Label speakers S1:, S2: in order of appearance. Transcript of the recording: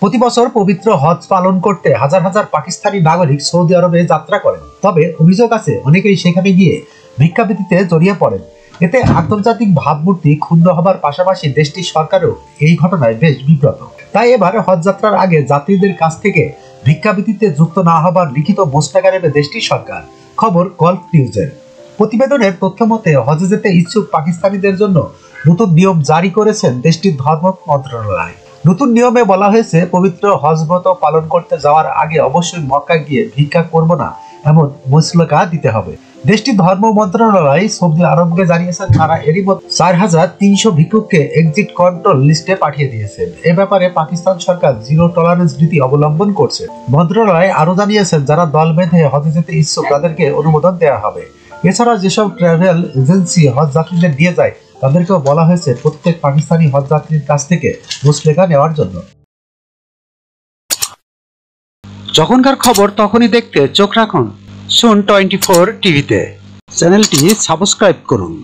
S1: প্রতি বছর পবিত্র হজ পালন করতে হাজার হাজার পাকিস্তানি নাগরিক সৌদি আরবে যাত্রা করেন। তবে অভিযোগ আছে অনেকেই সেখানে গিয়ে ভিক্ষাবৃত্তিতে জড়িয়ে পড়েন। এতে আন্তর্জাতিক ভাবমূর্তি ক্ষুণ্ণ হবার পাশাপাশি দেশটির সরকারও এই ঘটনায় বেশ বিব্রত। তাই এবার হজ যাত্রার আগে যাত্রীদের কাছ থেকে ভিক্ষাবৃত্তিতে যুক্ত না হবার লিখিত মোচলেখা নেবে দেশটির সরকার। খবর গলফ নিউজের। প্রতিবেদনের তথ্য মতে হজে যেতে ইচ্ছুক পাকিস্তানিদের জন্য নতুন নিয়ম জারি করেছেন দেশটির ধর্ম মন্ত্রণালয়। নতুন নিয়মে বলা হয়েছে, পবিত্র হজ ব্রত পালন করতে যাওয়ার আগে অবশ্যই মক্কা গিয়ে ভিক্ষা করব না এমন মুচলেখা দিতে হবে। দেশটির ধর্ম মন্ত্রণালয় সৌদি আরবকে জানিয়েছেন, তারা এরই মধ্যে 4300 ভিক্ষুককে এক্সিট কন্ট্রোল লিস্টে পাঠিয়ে দিয়েছেন। এ ব্যাপারে পাকিস্তান সরকার জিরো টলারেন্স নীতি অবলম্বন করছে। মন্ত্রণালয় আরো জানিয়েছেন, যারা দল বেঁধে হজে যেতে ইচ্ছুক তাদেরকে অনুমোদন দেওয়া হবে। এছাড়া যেসব ট্রাভেল এজেন্সি হজ যাত্রীদের নিয়ে যায় তাদেরকেও বলা হয়েছে প্রত্যেক পাকিস্তানি হজ যাত্রীর কাছ থেকে মুচলেখা নেওয়ার জন্য। যখনকার খবর তখনই দেখতে চোখ রাখুন সুন 24 টিভিতে। চ্যানেলটি সাবস্ক্রাইব করুন।